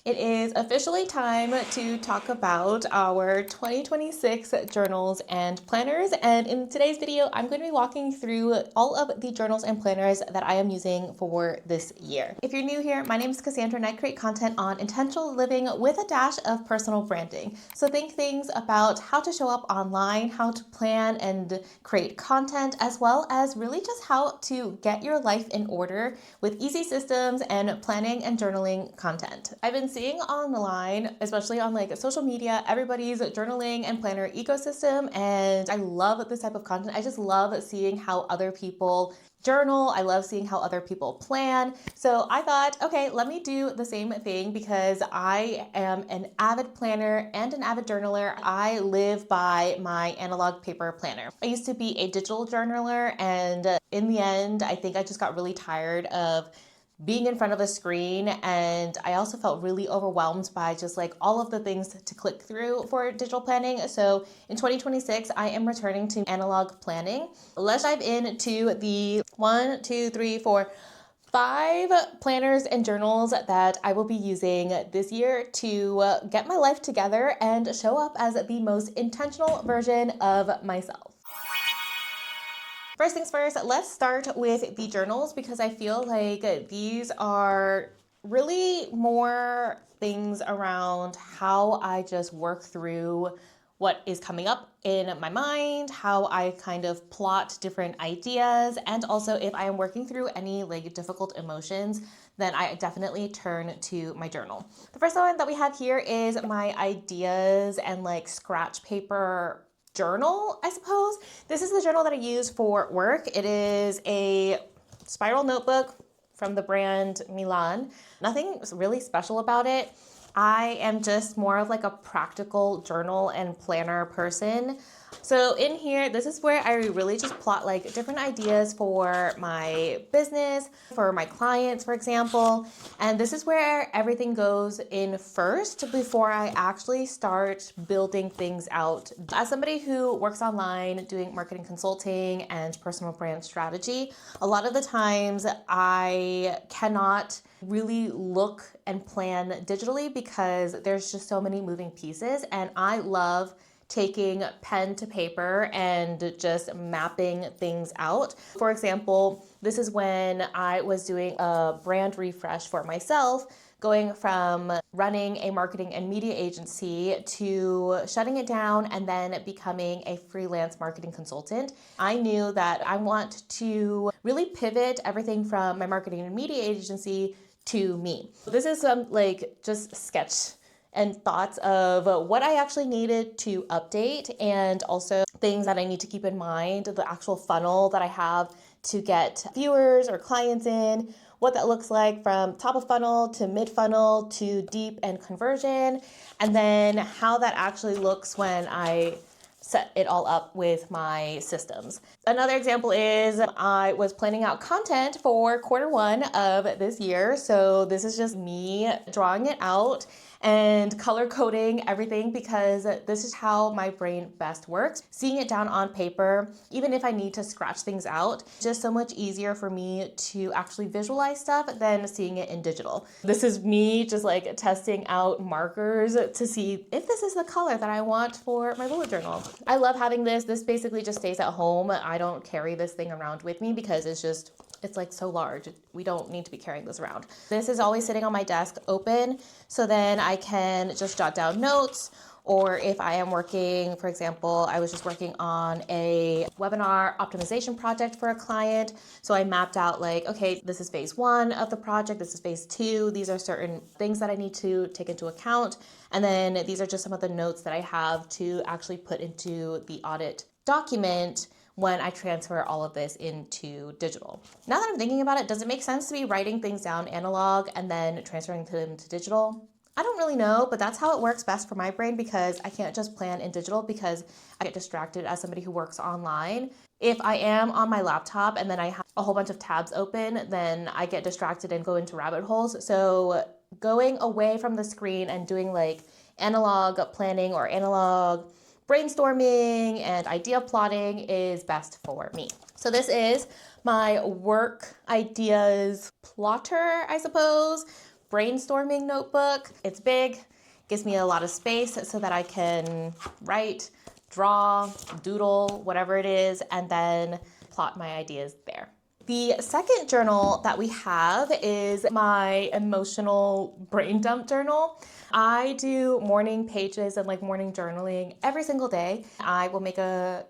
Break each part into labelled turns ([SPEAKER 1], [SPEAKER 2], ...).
[SPEAKER 1] It is officially time to talk about our 2026 journals and planners. And in today's video, I'm going to be walking through all of the journals and planners that I am using for this year. If you're new here, my name is Cassandra and I create content on intentional living with a dash of personal branding. So think things about how to show up online, how to plan and create content, as well as really just how to get your life in order with easy systems and planning and journaling content. I've been seeing online, especially on like social media, everybody's journaling and planner ecosystem, and I love this type of content. I just love seeing how other people journal. I love seeing how other people plan. So I thought, okay, let me do the same thing because I am an avid planner and an avid journaler. I live by my analog paper planner. I used to be a digital journaler, and in the end, I think I just got really tired of being in front of a screen, and I also felt really overwhelmed by just like all of the things to click through for digital planning. So in 2026, I am returning to analog planning. Let's dive into the 5 planners and journals that I will be using this year to get my life together and show up as the most intentional version of myself. First things first, let's start with the journals because I feel like these are really more things around how I just work through what is coming up in my mind, how I kind of plot different ideas, and also if I am working through any like difficult emotions, then I definitely turn to my journal. The first one that we have here is my ideas and like scratch paper journal, I suppose. This is the journal that I use for work. It is a spiral notebook from the brand Milan. Nothing really special about it. I am just more of like a practical journal and planner person. So in here, this is where I really just plot like different ideas for my business, for my clients, for example. And this is where everything goes in first before I actually start building things out. As somebody who works online doing marketing consulting and personal brand strategy, a lot of the times I cannot really look and plan digitally because there's just so many moving pieces, and I love taking pen to paper and just mapping things out. For example, this is when I was doing a brand refresh for myself, going from running a marketing and media agency to shutting it down and then becoming a freelance marketing consultant. I knew that I want to really pivot everything from my marketing and media agency to me. This is some like just sketch and thoughts of what I actually needed to update, and also things that I need to keep in mind, the actual funnel that I have to get viewers or clients in, what that looks like from top of funnel to mid funnel to deep and conversion, and then how that actually looks when I set it all up with my systems. Another example is I was planning out content for Q1 of this year. So this is just me drawing it out and color coding everything because this is how my brain best works. Seeing it down on paper, even if I need to scratch things out, just so much easier for me to actually visualize stuff than seeing it in digital. This is me just like testing out markers to see if this is the color that I want for my bullet journal. I love having this. This basically just stays at home. I don't carry this thing around with me because it's like so large. We don't need to be carrying this around. This is always sitting on my desk open, so then I can just jot down notes. Or if I am working, for example, I was just working on a webinar optimization project for a client. So I mapped out like, okay, this is phase 1 of the project. This is phase 2. These are certain things that I need to take into account. And then these are just some of the notes that I have to actually put into the audit document when I transfer all of this into digital. Now that I'm thinking about it, does it make sense to be writing things down analog and then transferring them to digital? I don't really know, but that's how it works best for my brain because I can't just plan in digital because I get distracted as somebody who works online. If I am on my laptop and then I have a whole bunch of tabs open, then I get distracted and go into rabbit holes. So going away from the screen and doing like analog planning or analog brainstorming and idea plotting is best for me. So this is my work ideas plotter, I suppose. brainstorming notebook. It's big, gives me a lot of space so that I can write, draw, doodle, whatever it is, and then plot my ideas there. The second journal that we have is my emotional brain dump journal. I do morning pages and like morning journaling every single day. I will make a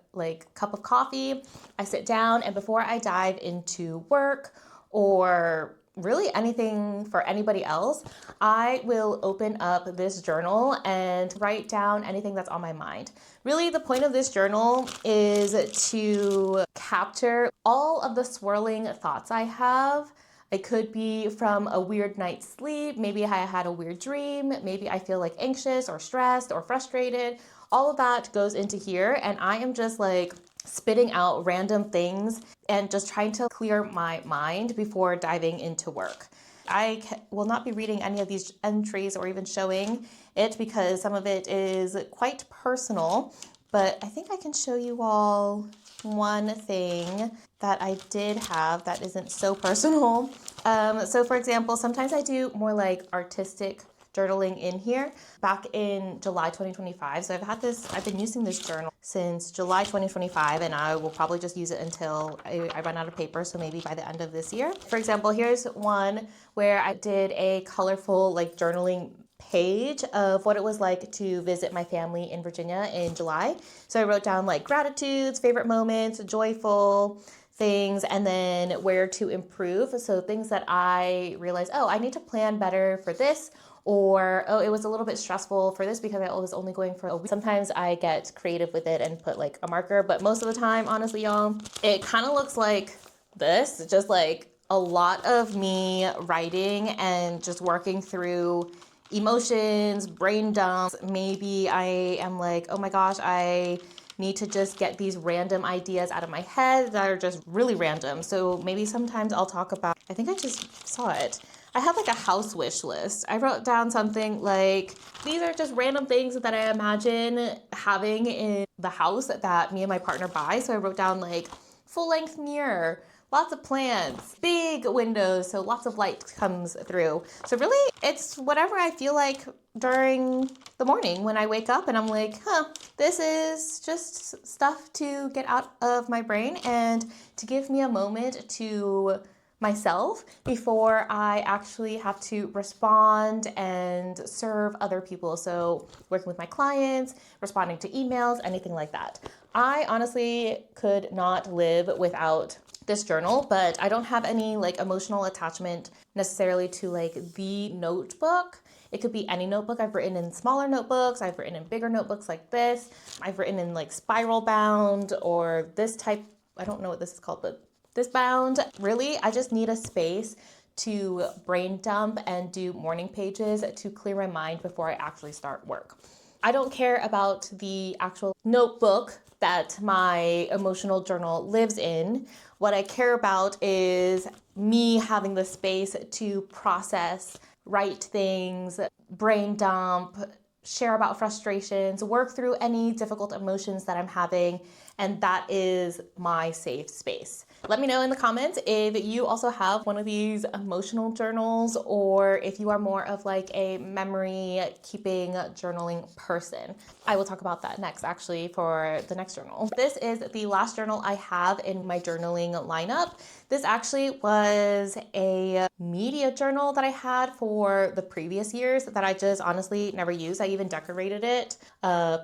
[SPEAKER 1] cup of coffee. I sit down, and before I dive into work or really anything for anybody else, I will open up this journal and write down anything that's on my mind. Really, the point of this journal is to capture all of the swirling thoughts I have. It could be from a weird night's sleep, maybe I had a weird dream, maybe I feel like anxious or stressed or frustrated. All of that goes into here, and I am just like spitting out random things and just trying to clear my mind before diving into work. I will not be reading any of these entries or even showing it because some of it is quite personal, but I think I can show you all one thing that I did have that isn't so personal. So for example, sometimes I do more like artistic journaling in here back in July 2025. So I've been using this journal since July 2025, and I will probably just use it until I run out of paper. So maybe by the end of this year. For example, here's one where I did a colorful like journaling page of what it was like to visit my family in Virginia in July. So I wrote down like gratitudes, favorite moments, joyful things, and then where to improve. So things that I realized, oh, I need to plan better for this, or, oh, it was a little bit stressful for this because I was only going for a week. Sometimes I get creative with it and put like a marker, but most of the time, honestly, y'all, it kind of looks like this, just like a lot of me writing and just working through emotions, brain dumps. Maybe I am like, oh my gosh, I need to just get these random ideas out of my head that are just really random. So maybe sometimes I'll talk about, I think I just saw it. I have like a house wish list. I wrote down something like, these are just random things that I imagine having in the house that me and my partner buy. So I wrote down like full length mirror, lots of plants, big windows, so lots of light comes through. So really, it's whatever I feel like during the morning when I wake up and I'm like, this is just stuff to get out of my brain and to give me a moment to myself before I actually have to respond and serve other people. So working with my clients, responding to emails, anything like that. I honestly could not live without this journal, but I don't have any like emotional attachment necessarily to like the notebook. It could be any notebook. I've written in smaller notebooks. I've written in bigger notebooks like this. I've written in like spiral bound or this type. I don't know what this is called, but this bound. Really, I just need a space to brain dump and do morning pages to clear my mind before I actually start work. I don't care about the actual notebook that my emotional journal lives in. What I care about is me having the space to process, write things, brain dump, share about frustrations, work through any difficult emotions that I'm having, and that is my safe space. Let me know in the comments if you also have one of these emotional journals or if you are more of like a memory keeping journaling person. I will talk about that next actually for the next journal. This is the last journal I have in my journaling lineup. This actually was a media journal that I had for the previous years that I just honestly never used. I even decorated it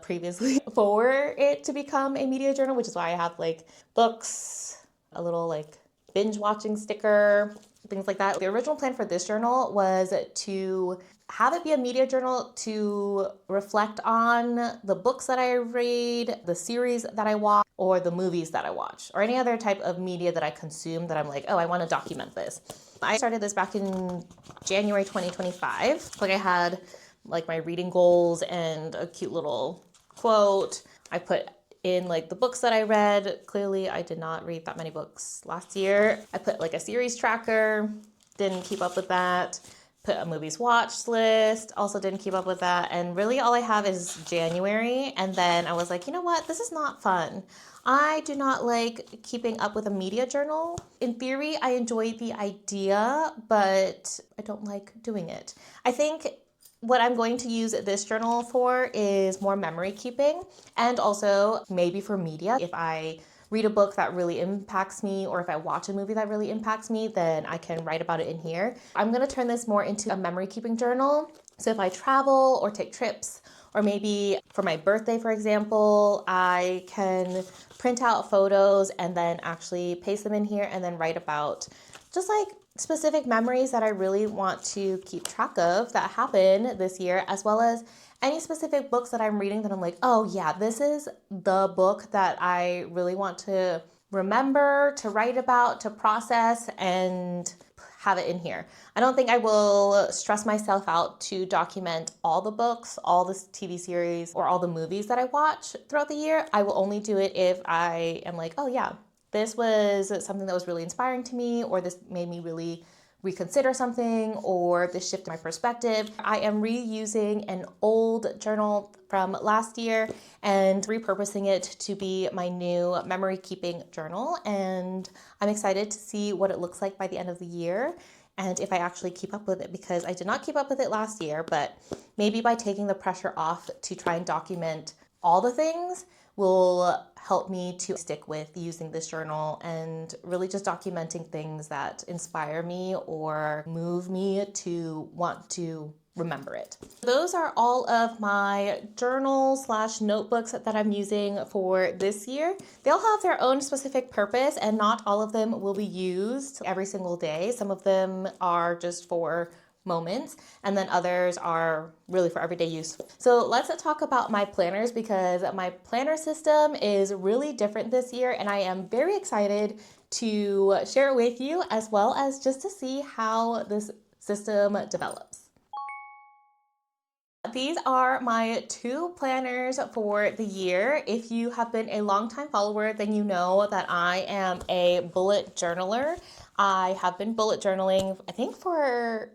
[SPEAKER 1] previously for it to become a media journal, which is why I have like books, a little like binge watching sticker, things like that. The original plan for this journal was to have it be a media journal to reflect on the books that I read, the series that I watch, or the movies that I watch, or any other type of media that I consume that I'm like, oh, I want to document this. I started this back in January 2025. Like I had like my reading goals and a cute little quote. I put in like the books that I read. Clearly, I did not read that many books last year. I put like a series tracker, didn't keep up with that. put a movies watched list, also didn't keep up with that. And really all I have is January. And then I was like, you know what? This is not fun. I do not like keeping up with a media journal. In theory, I enjoy the idea, but I don't like doing it. I think what I'm going to use this journal for is more memory keeping, and also maybe for media. If I read a book that really impacts me, or if I watch a movie that really impacts me, then I can write about it in here. I'm gonna turn this more into a memory keeping journal. So if I travel or take trips, or maybe for my birthday, for example, I can print out photos and then actually paste them in here and then write about just like specific memories that I really want to keep track of that happened this year, as well as any specific books that I'm reading that I'm like, oh yeah, this is the book that I really want to remember, to write about, to process, and have it in here. I don't think I will stress myself out to document all the books, all the TV series, or all the movies that I watch throughout the year. I will only do it if I am like, oh yeah, this was something that was really inspiring to me, or this made me really reconsider something, or this shifted my perspective. I am reusing an old journal from last year and repurposing it to be my new memory keeping journal. And I'm excited to see what it looks like by the end of the year, and if I actually keep up with it, because I did not keep up with it last year, but maybe by taking the pressure off to try and document all the things will help me to stick with using this journal and really just documenting things that inspire me or move me to want to remember it. Those are all of my journals / notebooks that I'm using for this year. They'll have their own specific purpose, and not all of them will be used every single day. Some of them are just for moments, and then others are really for everyday use. So let's talk about my planners, because my planner system is really different this year, and I am very excited to share it with you, as well as just to see how this system develops. These are my 2 planners for the year. If you have been a longtime follower, then you know that I am a bullet journaler. I have been bullet journaling, I think, for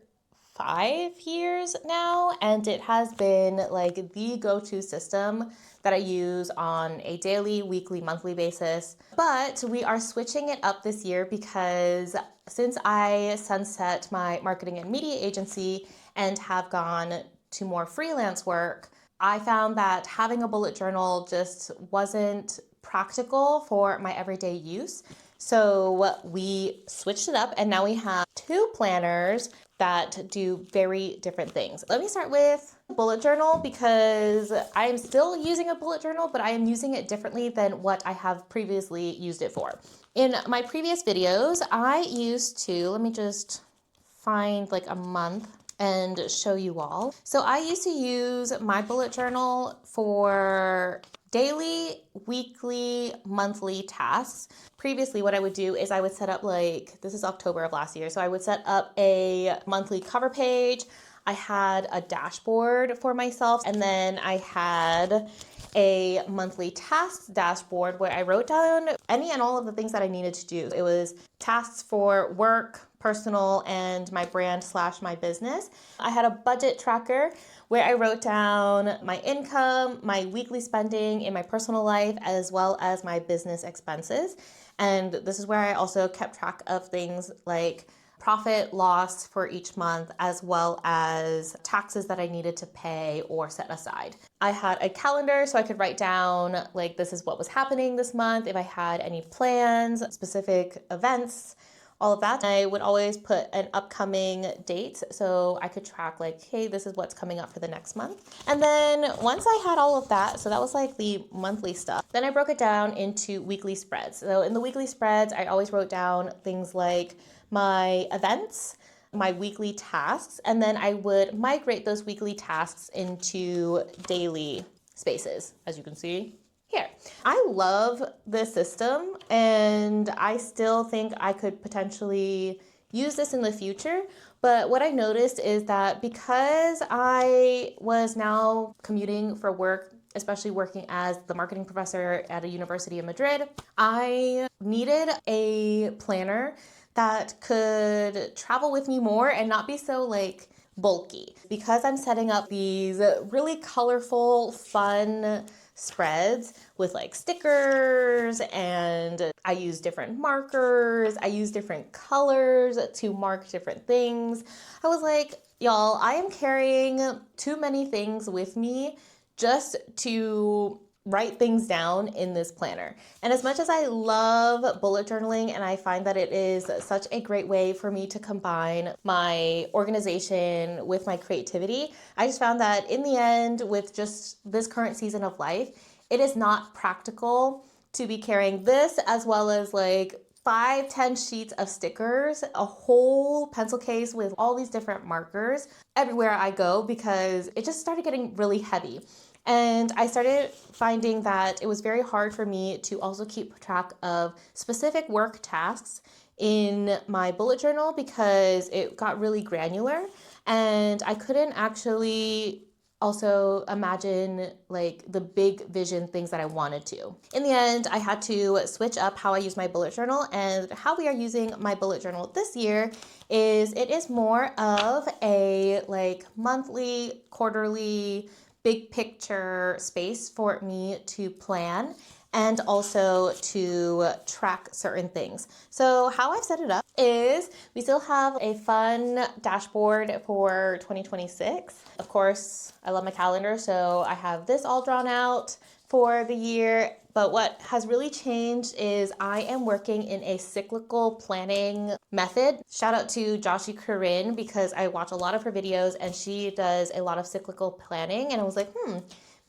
[SPEAKER 1] 5 years now, and it has been like the go-to system that I use on a daily, weekly, monthly basis. But we are switching it up this year because since I sunset my marketing and media agency and have gone to more freelance work, I found that having a bullet journal just wasn't practical for my everyday use. So we switched it up, and now we have 2 planners that do very different things. Let me start with bullet journal, because I am still using a bullet journal, but I am using it differently than what I have previously used it for. In my previous videos, I used to, let me just find like a month and show you all. So I used to use my bullet journal for daily, weekly, monthly tasks. Previously, what I would do is I would set up, like, this is October of last year, so I would set up a monthly cover page. I had a dashboard for myself, and then I had a monthly tasks dashboard where I wrote down any and all of the things that I needed to do. It was tasks for work, personal, and my brand / my business. I had a budget tracker where I wrote down my income, my weekly spending in my personal life, as well as my business expenses. And this is where I also kept track of things like profit, loss for each month, as well as taxes that I needed to pay or set aside. I had a calendar so I could write down, like, this is what was happening this month, if I had any plans, specific events, all of that. I would always put an upcoming date so I could track, like, hey, this is what's coming up for the next month. And then once I had all of that, so that was like the monthly stuff, then I broke it down into weekly spreads. So in the weekly spreads, I always wrote down things like my events, my weekly tasks, and then I would migrate those weekly tasks into daily spaces, as you can see here. I love this system, and I still think I could potentially use this in the future. But what I noticed is that because I was now commuting for work, especially working as the marketing professor at a university in Madrid, I needed a planner that could travel with me more and not be so like bulky. Because I'm setting up these really colorful, fun spreads with like stickers, and I use different markers, I use different colors to mark different things. I was like, y'all, I am carrying too many things with me just to write things down in this planner. And as much as I love bullet journaling and I find that it is such a great way for me to combine my organization with my creativity, I just found that in the end, with just this current season of life, it is not practical to be carrying this as well as like 5-10 sheets of stickers, a whole pencil case with all these different markers everywhere I go, because it just started getting really heavy. And I started finding that it was very hard for me to also keep track of specific work tasks in my bullet journal because it got really granular, and I couldn't actually also imagine like the big vision things that I wanted to. In the end, I had to switch up how I use my bullet journal, and how we are using my bullet journal this year is it is more of a like monthly, quarterly, big picture space for me to plan and also to track certain things. So how I've set it up is we still have a fun dashboard for 2026. Of course, I love my calendar, so I have this all drawn out for the year. But what has really changed is I am working in a cyclical planning method. Shout out to Joshi Corinne, because I watch a lot of her videos and she does a lot of cyclical planning, and I was like,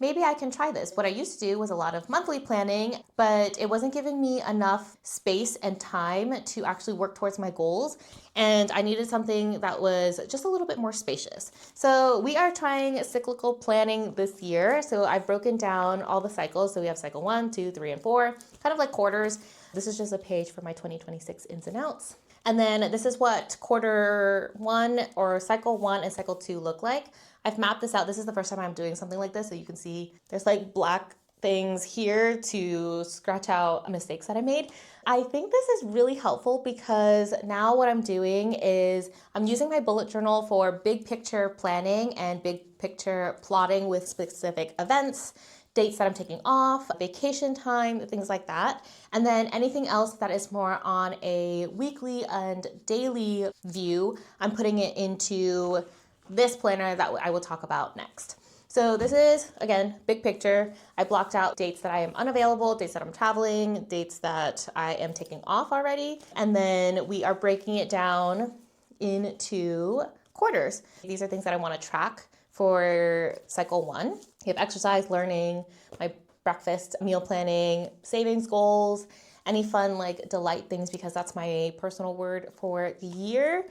[SPEAKER 1] maybe I can try this. What I used to do was a lot of monthly planning, but it wasn't giving me enough space and time to actually work towards my goals. And I needed something that was just a little bit more spacious. So we are trying cyclical planning this year. So I've broken down all the cycles. So we have cycle 1, 2, 3, and 4, kind of like quarters. This is just a page for my 2026 ins and outs. And then this is what quarter 1 or cycle 1 and cycle 2 look like. I've mapped this out. This is the first time I'm doing something like this. So you can see there's like black things here to scratch out mistakes that I made. I think this is really helpful because now what I'm doing is I'm using my bullet journal for big picture planning and big picture plotting with specific events, dates that I'm taking off, vacation time, things like that. And then anything else that is more on a weekly and daily view, I'm putting it into this planner that I will talk about next. So this is, again, big picture. I blocked out dates that I am unavailable, dates that I'm traveling, dates that I am taking off already. And then we are breaking it down into quarters. These are things that I want to track for cycle 1. We have exercise, learning, my breakfast, meal planning, savings goals, any fun like delight things, because that's my personal word for the year.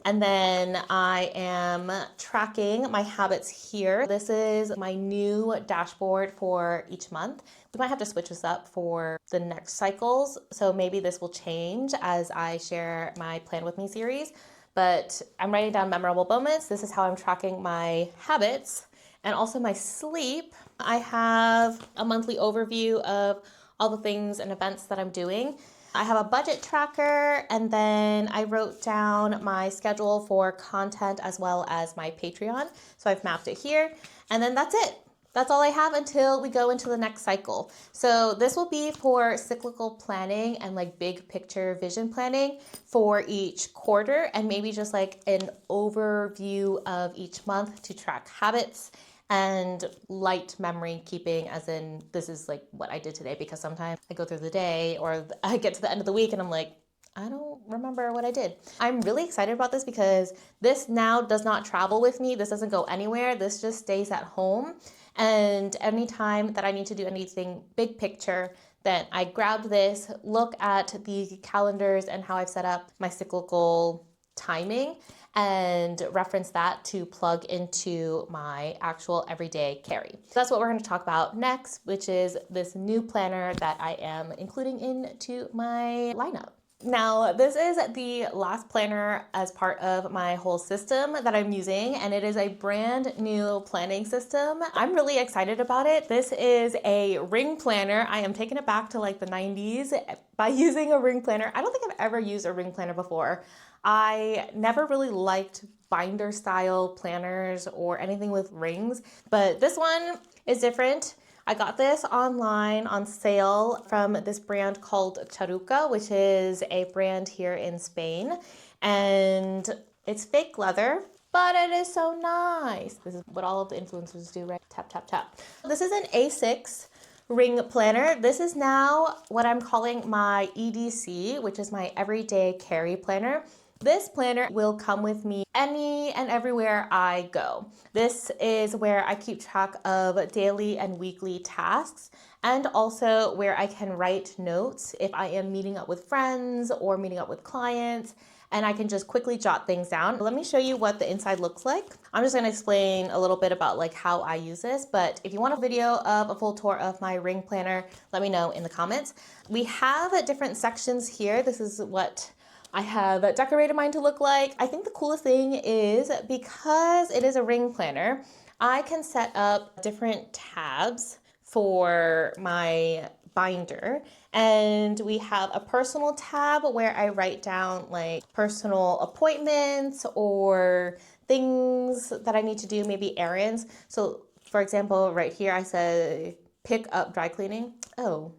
[SPEAKER 1] And then I am tracking my habits here. This is my new dashboard for each month. We might have to switch this up for the next cycles. So maybe this will change as I share my Plan With Me series. But I'm writing down memorable moments. This is how I'm tracking my habits and also my sleep. I have a monthly overview of all the things and events that I'm doing. I have a budget tracker, and then I wrote down my schedule for content as well as my Patreon. So I've mapped it here, and then that's it. That's all I have until we go into the next cycle. So this will be for cyclical planning and like big picture vision planning for each quarter, and maybe just like an overview of each month to track habits and light memory keeping, as in this is like what I did today, because sometimes I go through the day or I get to the end of the week and I'm like, I don't remember what I did. I'm really excited about this because this now does not travel with me. This doesn't go anywhere. This just stays at home. And anytime that I need to do anything big picture, then I grab this, look at the calendars and how I've set up my cyclical timing, and reference that to plug into my actual everyday carry. So that's what we're going to talk about next, which is this new planner that I am including into my lineup. Now, this is the last planner as part of my whole system that I'm using, and it is a brand new planning system. I'm really excited about it. This is a ring planner. I am taking it back to like the 90s by using a ring planner. I don't think I've ever used a ring planner before. I never really liked binder style planners or anything with rings, but this one is different. I got this online on sale from this brand called Charuca, which is a brand here in Spain, and it's fake leather, but it is so nice. This is what all of the influencers do, right? Tap, tap, tap. This is an A6 ring planner. This is now what I'm calling my EDC, which is my everyday carry planner. This planner will come with me any and everywhere I go. This is where I keep track of daily and weekly tasks, and also where I can write notes if I am meeting up with friends or meeting up with clients, and I can just quickly jot things down. Let me show you what the inside looks like. I'm just gonna explain a little bit about like how I use this, but if you want a video of a full tour of my ring planner, let me know in the comments. We have different sections here. This is what I have decorated mine to look like. I think the coolest thing is because it is a ring planner, I can set up different tabs for my binder, and we have a personal tab where I write down like personal appointments or things that I need to do, maybe errands. So for example, right here I said pick up dry cleaning. Oh,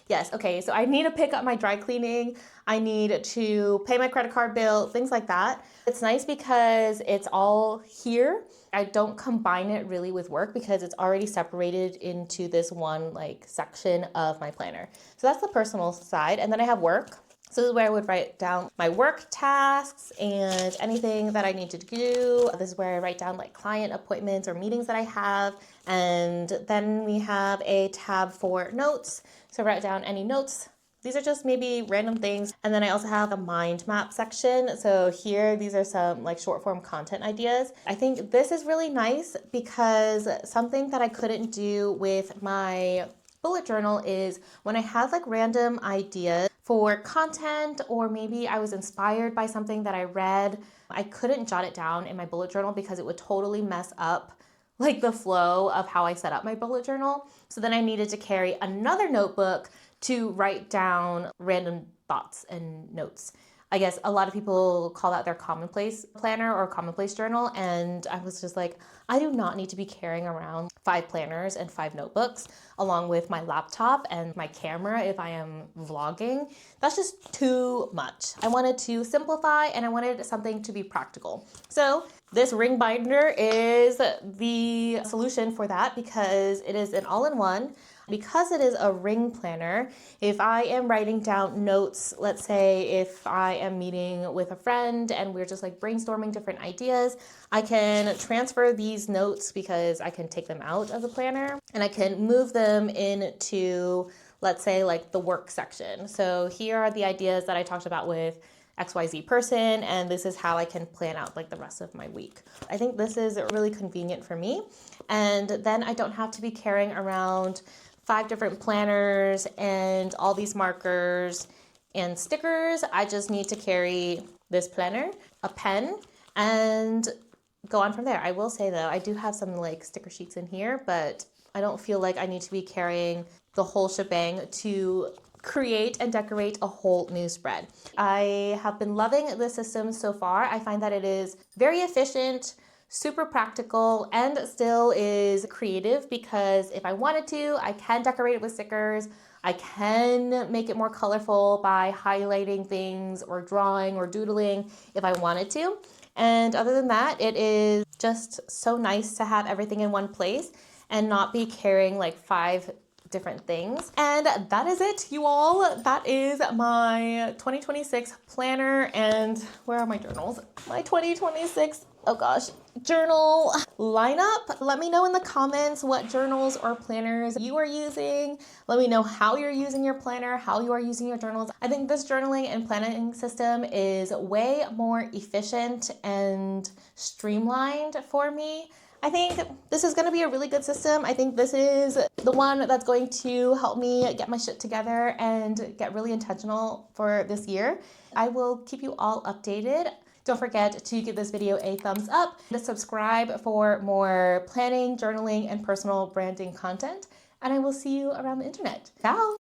[SPEAKER 1] yes, okay, so I need to pick up my dry cleaning, I need to pay my credit card bill, things like that. It's nice because it's all here. I don't combine it really with work because it's already separated into this one like section of my planner. So that's the personal side, and then I have work. So this is where I would write down my work tasks and anything that I need to do. This is where I write down like client appointments or meetings that I have. And then we have a tab for notes. So write down any notes. These are just maybe random things. And then I also have a mind map section. So here, these are some like short form content ideas. I think this is really nice because something that I couldn't do with my bullet journal is when I have like random ideas for content, or maybe I was inspired by something that I read, I couldn't jot it down in my bullet journal because it would totally mess up like the flow of how I set up my bullet journal. So then I needed to carry another notebook to write down random thoughts and notes. I guess a lot of people call that their commonplace planner or commonplace journal. And I was just like, I do not need to be carrying around 5 planners and 5 notebooks along with my laptop and my camera if I am vlogging. That's just too much. I wanted to simplify and I wanted something to be practical. So this ring binder is the solution for that because it is an all-in-one. Because it is a ring planner, if I am writing down notes, let's say if I am meeting with a friend and we're just like brainstorming different ideas, I can transfer these notes because I can take them out of the planner and I can move them into, let's say, like the work section. So here are the ideas that I talked about with XYZ person, and this is how I can plan out like the rest of my week. I think this is really convenient for me. And then I don't have to be carrying around 5 different planners and all these markers and stickers. I just need to carry this planner, a pen, and go on from there. I will say though, I do have some like sticker sheets in here, but I don't feel like I need to be carrying the whole shebang to create and decorate a whole new spread. I have been loving this system so far. I find that it is very efficient, super practical, and still is creative because if I wanted to, I can decorate it with stickers. I can make it more colorful by highlighting things or drawing or doodling if I wanted to. And other than that, it is just so nice to have everything in one place and not be carrying like 5 different things. And that is it, you all. That is my 2026 planner. And where are my journals? My 2026, oh gosh, journal lineup. Let me know in the comments what journals or planners you are using. Let me know how you're using your planner, how you are using your journals. I think this journaling and planning system is way more efficient and streamlined for me. I think this is going to be a really good system. I think this is the one that's going to help me get my shit together and get really intentional for this year. I will keep you all updated. Don't forget to give this video a thumbs up, to subscribe for more planning, journaling, and personal branding content. And I will see you around the internet. Ciao!